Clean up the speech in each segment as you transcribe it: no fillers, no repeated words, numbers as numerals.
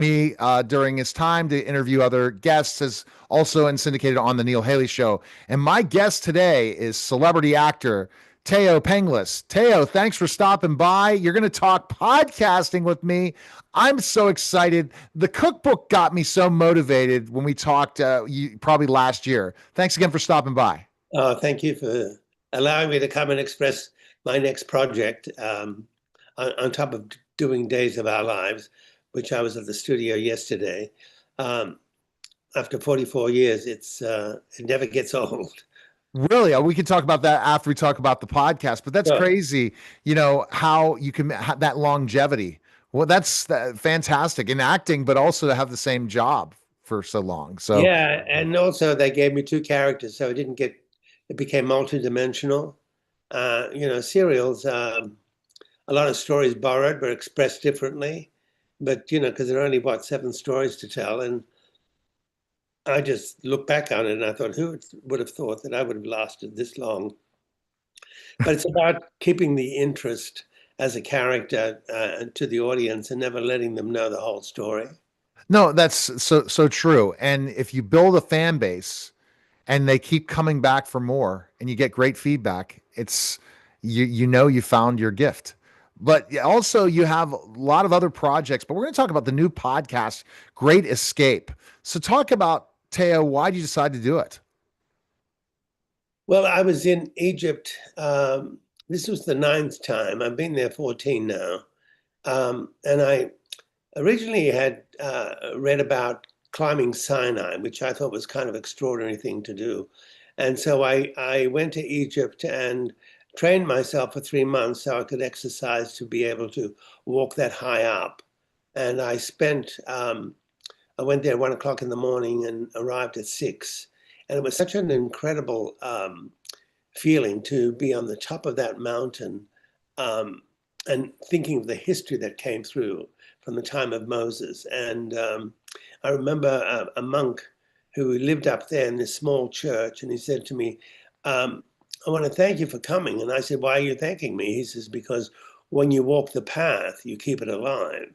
Me during his time to interview other guests, has also and syndicated on the Neil Haley Show. And my guest today is celebrity actor Thaaoephalglis. Tao, thanks for stopping by. You're going to talk podcasting with me. I'm so excited. The cookbook got me so motivated when we talked probably last year. Thanks again for stopping by. Thank you for allowing me to come and express my next project on top of doing Days of Our Lives, which I was at the studio yesterday. Um, After 44 years, it never gets old. Really, we can talk about that after we talk about the podcast, but that's Sure. crazy, how you can have that longevity. Well, that's fantastic in acting, but also to have the same job for so long. So, Yeah, and also they gave me two characters, so it became multidimensional. Serials, a lot of stories borrowed but expressed differently. But, because there are only, what, seven stories to tell. And I just look back on it and I thought, who would have thought that I would have lasted this long? But it's about keeping the interest as a character to the audience and never letting them know the whole story. no, that's so true. And if you build a fan base and they keep coming back for more and you get great feedback, it's you found your gift. But also you have a lot of other projects, but we're going to talk about the new podcast, Great Escape. So talk about Teo, why did you decide to do it? Well, I was in Egypt. This was the ninth time. I've been there 14 now. And I originally had read about climbing Sinai, which I thought was kind of extraordinary thing to do. And so I went to Egypt and trained myself for 3 months so I could exercise to be able to walk that high up. And I went there 1 o'clock in the morning and arrived at 6. And it was such an incredible feeling to be on the top of that mountain and thinking of the history that came through from the time of Moses. And I remember a monk who lived up there in this small church, and he said to me, I want to thank you for coming. And I said, why are you thanking me? He says, because when you walk the path, you keep it alive.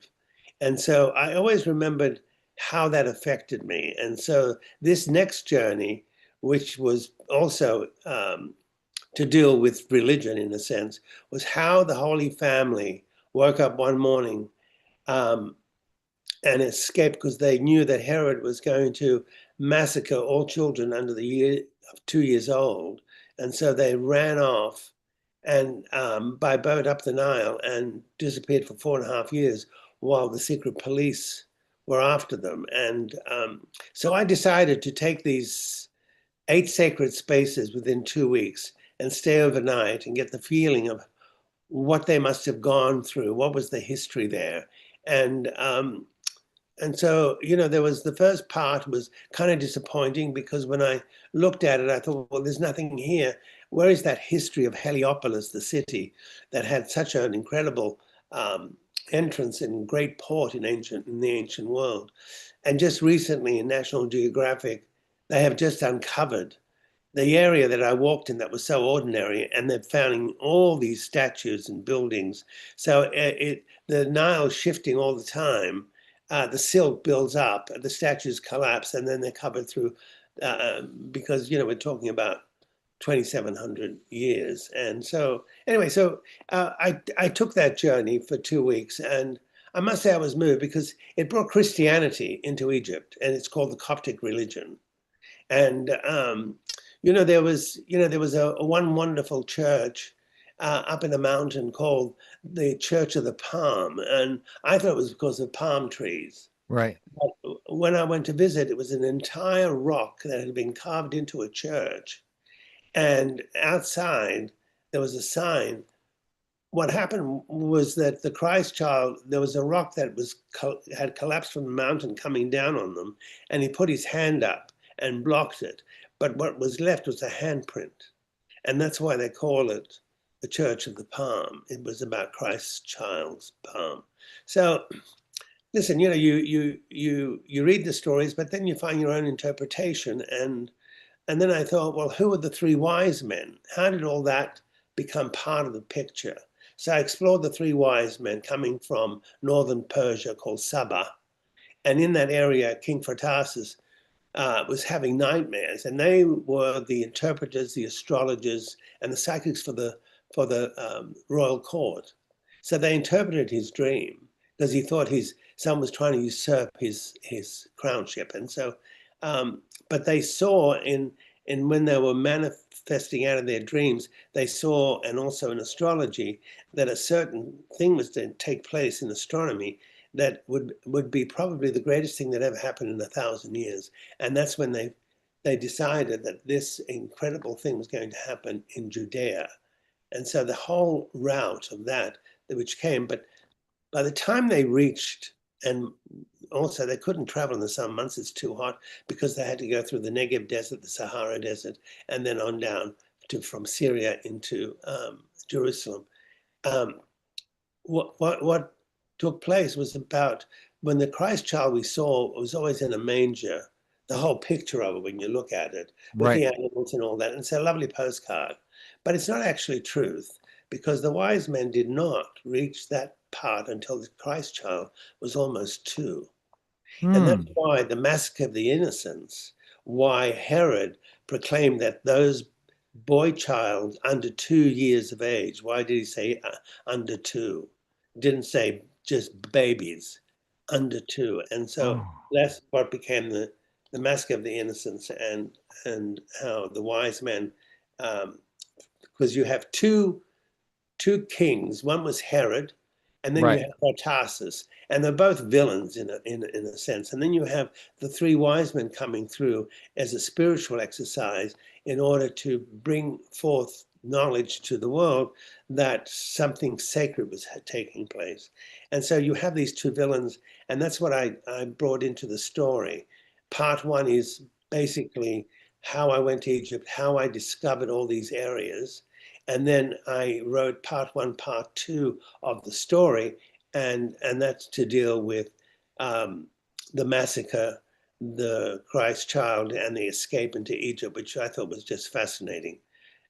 And so I always remembered how that affected me. And so this next journey, which was also to deal with religion in a sense, was how the Holy Family woke up one morning and escaped because they knew that Herod was going to massacre all children under the year of 2 years old. And so they ran off and by boat up the Nile and disappeared for 4.5 years while the secret police were after them. And so I decided to take these 8 sacred spaces within 2 weeks and stay overnight and get the feeling of what they must have gone through, what was the history there. And so, there was the first part was kind of disappointing because when I looked at it, I thought, well, there's nothing here. Where is that history of Heliopolis, the city that had such an incredible entrance and great port in the ancient world? And just recently in National Geographic, they have just uncovered the area that I walked in that was so ordinary, and they're finding all these statues and buildings. So the Nile shifting all the time. The silt builds up, the statues collapse, and then they're covered through because we're talking about 2,700 years. And so anyway, I took that journey for 2 weeks, and I must say I was moved because it brought Christianity into Egypt, and it's called the Coptic religion. And there was a one wonderful church up in a mountain called the Church of the Palm, and I thought it was because of palm trees. Right. But when I went to visit, it was an entire rock that had been carved into a church, and outside there was a sign. What happened was that the Christ child, there was a rock that had collapsed from the mountain coming down on them, and he put his hand up and blocked it. But what was left was a handprint. And that's why they call it the Church of the Palm. It was about Christ's child's palm. So listen, you read the stories, but then you find your own interpretation. And then I thought, well, who are the 3 wise men? How did all that become part of the picture? So I explored the 3 wise men coming from northern Persia called Saba. And in that area, King Photosys was having nightmares, and they were the interpreters, the astrologers, and the psychics for the royal court. So they interpreted his dream because he thought his son was trying to usurp his crownship, and so. But they saw in when they were manifesting out of their dreams, they saw, and also in astrology, that a certain thing was to take place in astronomy that would be probably the greatest thing that ever happened in 1,000 years. And that's when they decided that this incredible thing was going to happen in Judea. And so the whole route of that, which came, but by the time they reached, and also they couldn't travel in the summer months, it's too hot, because they had to go through the Negev desert, the Sahara desert, and then on down from Syria into Jerusalem. What took place was about when the Christ child we saw was always in a manger, the whole picture of it when you look at it, with the animals and all that. And it's a lovely postcard, but it's not actually truth, because the wise men did not reach that part until the Christ child was almost 2. And that's why the massacre of the innocents, why Herod proclaimed that those boy child under 2 years of age, why did he say under 2? Didn't say just babies, under 2. And so that's what became the massacre of the innocents, and how the wise men, because you have two kings. One was Herod, and then you have Artaxerxes, and they're both villains in a sense. And then you have the 3 wise men coming through as a spiritual exercise in order to bring forth knowledge to the world that something sacred was taking place. And so you have these 2 villains, and that's what I brought into the story. Part 1 is basically how I went to Egypt, how I discovered all these areas. And then I wrote part 1, part 2 of the story, and that's to deal with the massacre, the Christ child, and the escape into Egypt, which I thought was just fascinating.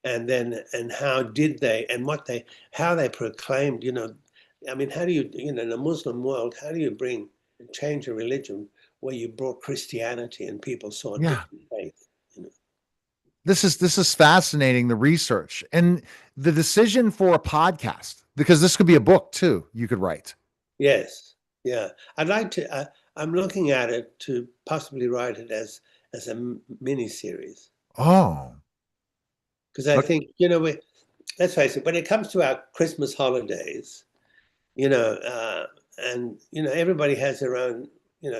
And then, and how did they, and how they proclaimed, I mean, how do you, in a Muslim world, how do you change a religion where you brought Christianity and people saw a different faith? This is fascinating, the research and the decision for a podcast, because this could be a book too you could write. Yes. Yeah. I'd like to, I'm looking at it to possibly write it as a mini series. Oh. Because I think, let's face it, when it comes to our Christmas holidays, and, everybody has their own,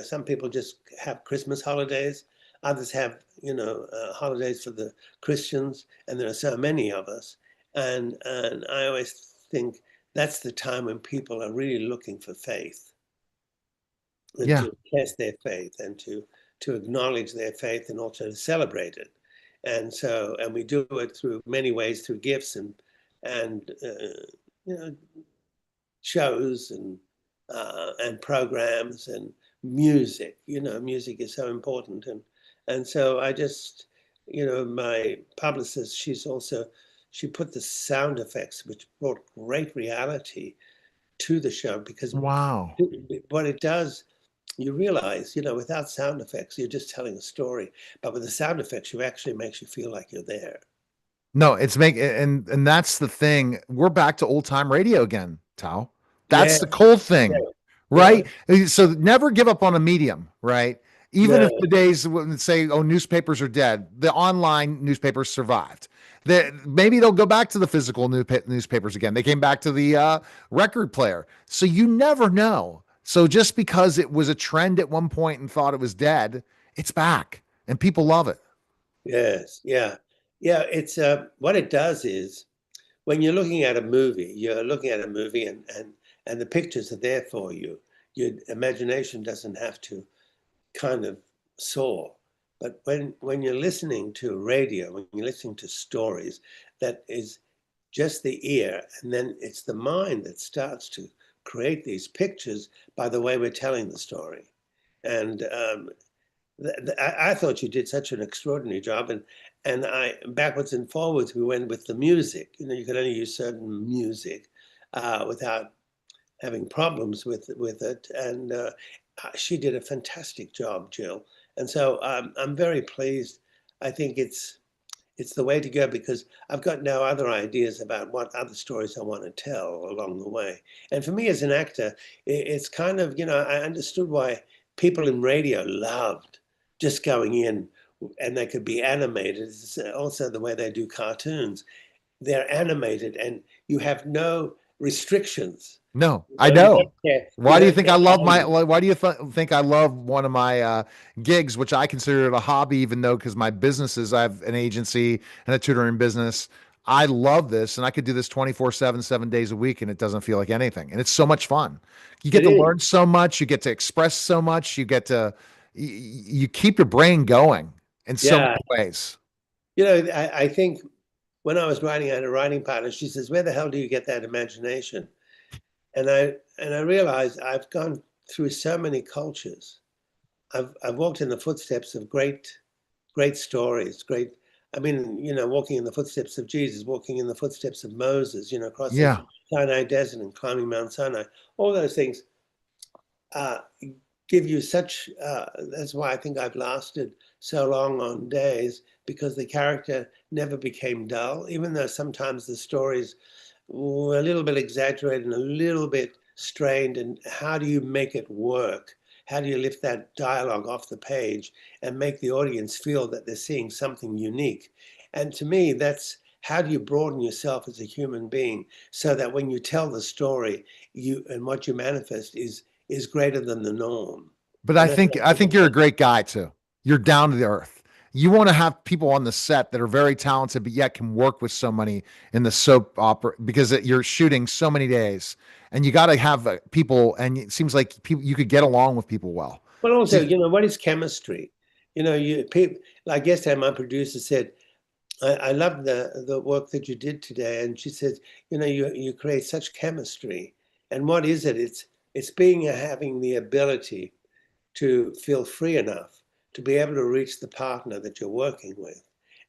some people just have Christmas holidays. Others have, holidays for the Christians, and there are so many of us. And I always think that's the time when people are really looking for faith, and to test their faith, and to acknowledge their faith, and also to celebrate it. And so, and we do it through many ways, through gifts and shows and programs and music. Music is so important. And so I just, my publicist, she put the sound effects, which brought great reality to the show, because what it does, you realize, without sound effects, you're just telling a story. But with the sound effects, it actually makes you feel like you're there. No, and that's the thing. We're back to old time radio again, Thao. That's the cool thing, right? Yeah. So never give up on a medium, right? Even if the days when say, newspapers are dead, the online newspapers survived. Maybe they'll go back to the physical newspapers again. They came back to the record player. So you never know. So just because it was a trend at one point and thought it was dead, it's back and people love it. Yes. Yeah. Yeah. It's what it does is, when you're looking at a movie, and the pictures are there for you. Your imagination doesn't have to kind of soar. But when you're listening to radio, when you're listening to stories, that is just the ear, and then it's the mind that starts to create these pictures by the way we're telling the story. And I thought you did such an extraordinary job, and I backwards and forwards we went with the music. You could only use certain music without having problems with it, she did a fantastic job, Jill. And so I'm very pleased. I think it's the way to go because I've got now other ideas about what other stories I want to tell along the way. And for me as an actor, it's kind of, I understood why people in radio loved just going in and they could be animated. It's also the way they do cartoons. They're animated and you have no restrictions. No, You I know, you don't know. care. You Why do you don't think care I love how my, you. why do you think I love one of my gigs, which I consider it a hobby, even though because my businesses, I have an agency and a tutoring business. I love this and I could do this 24/7, 7 days a week, and it doesn't feel like anything. And it's so much fun. You get It to is. learn so much, you get to express so much, you get to, you keep your brain going in so Yeah. many ways. I think when I was writing, I had a writing partner. She says, "Where the hell do you get that imagination?" And I realized I've gone through so many cultures. I've walked in the footsteps of great stories, great. I mean, walking in the footsteps of Jesus, walking in the footsteps of Moses, crossing Yeah. Sinai Desert and climbing Mount Sinai. All those things uh, give you such. That's why I think I've lasted so long on days because the character never became dull, even though sometimes the stories were a little bit exaggerated and a little bit strained. And how do you make it work? How do you lift that dialogue off the page and make the audience feel that they're seeing something unique? And to me, that's how do you broaden yourself as a human being so that when you tell the story, you and what you manifest is greater than the norm. But And that's what I I think think about you're a it. great guy too. You're down to the earth. You want to have people on the set that are very talented, but yet can work with so many in the soap opera because you're shooting so many days, and you got to have people. And it seems like people you could get along with people well. Well, also, See, what is chemistry? You people like yesterday, my producer said, I love the work that you did today. And she says, you create such chemistry. And what is it? It's being having the ability to feel free enough to be able to reach the partner that you're working with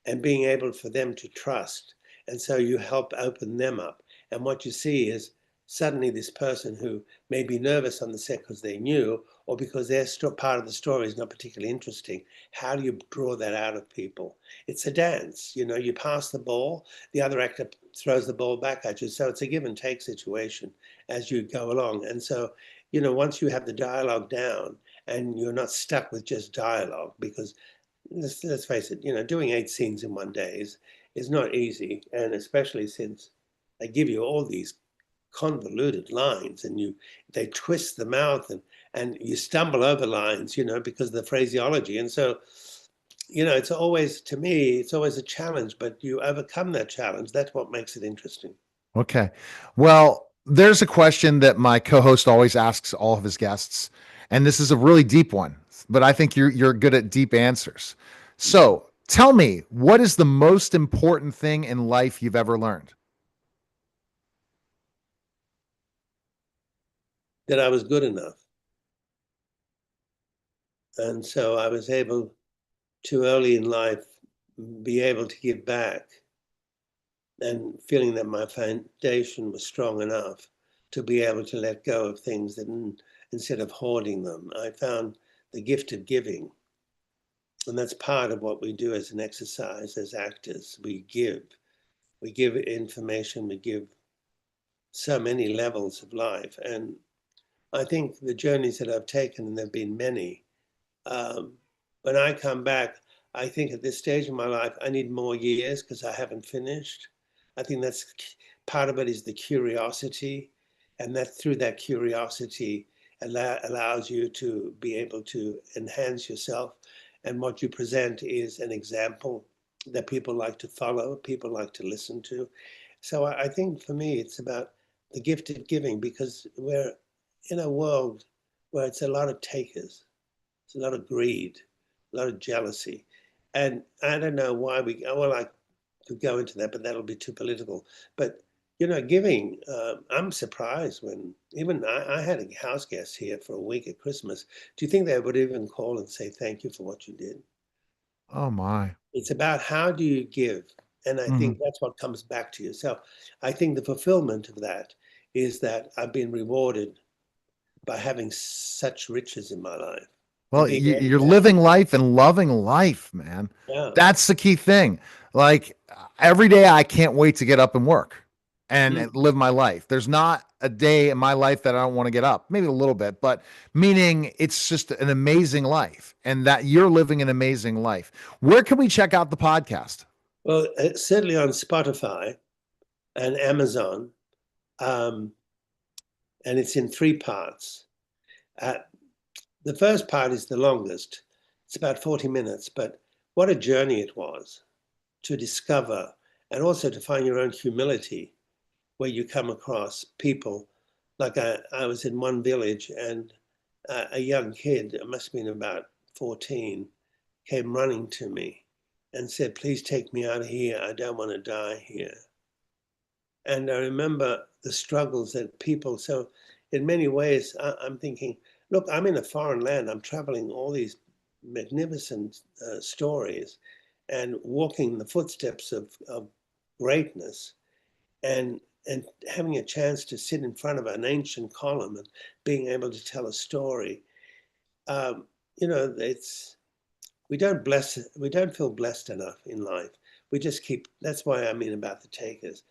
and being able for them to trust. And so you help open them up. And what you see is suddenly this person who may be nervous on the set because they're new or because their part of the story is not particularly interesting. How do you draw that out of people? It's a dance. You pass the ball, the other actor throws the ball back at you. So it's a give and take situation as you go along. And so, once you have the dialogue down, and you're not stuck with just dialogue because let's face it, doing 8 scenes in one day is not easy, and especially since they give you all these convoluted lines and they twist the mouth and you stumble over lines, because of the phraseology. And so, it's always, to me, it's always a challenge, but you overcome that challenge. That's what makes it interesting. okay. Well, there's a question that my co-host always asks all of his guests, and this is a really deep one, but I think you're good at deep answers. So, tell me, what is the most important thing in life you've ever learned? That I was good enough. And so I was able too early in life be able to give back and feeling that my foundation was strong enough to be able to let go of things that instead of hoarding them, I found the gift of giving. And that's part of what we do as an exercise as actors. We give information, we give so many levels of life. And I think the journeys that I've taken, and there have been many, um, when I come back, I think at this stage in my life, I need more years because I haven't finished. I think that's part of it is the curiosity, and that through that curiosity allows you to be able to enhance yourself. And what you present is an example that people like to follow, people like to listen to. So I think for me, it's about the gift of giving because we're in a world where it's a lot of takers, it's a lot of greed, a lot of jealousy. And I don't know why well, I could go into that, but that'll be too political. But, giving, I'm surprised when even I had a house guest here for a week at Christmas. Do you think they would even call and say thank you for what you did? Oh my. It's about how do you give? And I think Mhm. that's what comes back to yourself. I think the fulfillment of that is that I've been rewarded by having such riches in my life and Well, being able you're to have living life and loving life, man. yeah. That's the key thing. Like every day, I can't wait to get up and work and Mm. live my life. There's not a day in my life that I don't want to get up, maybe a little bit, but meaning it's just an amazing life and that you're living an amazing life. Where can we check out the podcast? Well, certainly on Spotify and Amazon, um, and it's in 3 parts. Uh, the first part is the longest. It's about 40 minutes, but what a journey it was to discover and also to find your own humility where you come across people. Like I was in one village and a young kid, it must have been about 14, came running to me and said, please take me out of here. I don't want to die here. And I remember the struggles that people, so in many ways, I'm thinking, look, I'm in a foreign land. I'm traveling all these magnificent stories and walking the footsteps of greatness and having a chance to sit in front of an ancient column and being able to tell a story. It's we don't feel blessed enough in life. We just keep. That's why I mean about the takers.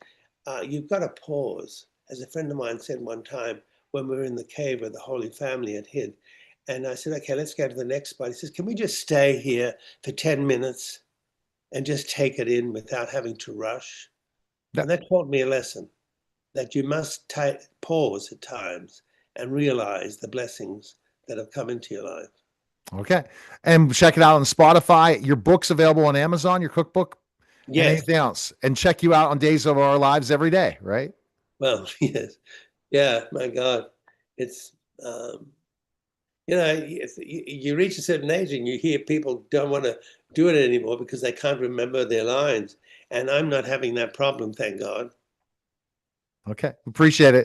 You've got to pause. As a friend of mine said one time when we were in the cave where the Holy Family had hid, and I said, "Okay, let's go to the next spot." He says, "Can we just stay here for 10 minutes and just take it in without having to rush?" And that taught me a lesson that you must pause at times and realize the blessings that have come into your life. Okay. And check it out on Spotify. Your book's available on Amazon, your cookbook, and Yes. anything else. And check you out on Days of Our Lives every day, right? Well, yes. Yeah, my God. It's, you reach a certain age and you hear people don't want to do it anymore because they can't remember their lines. And I'm not having that problem, thank God. Okay. Appreciate it.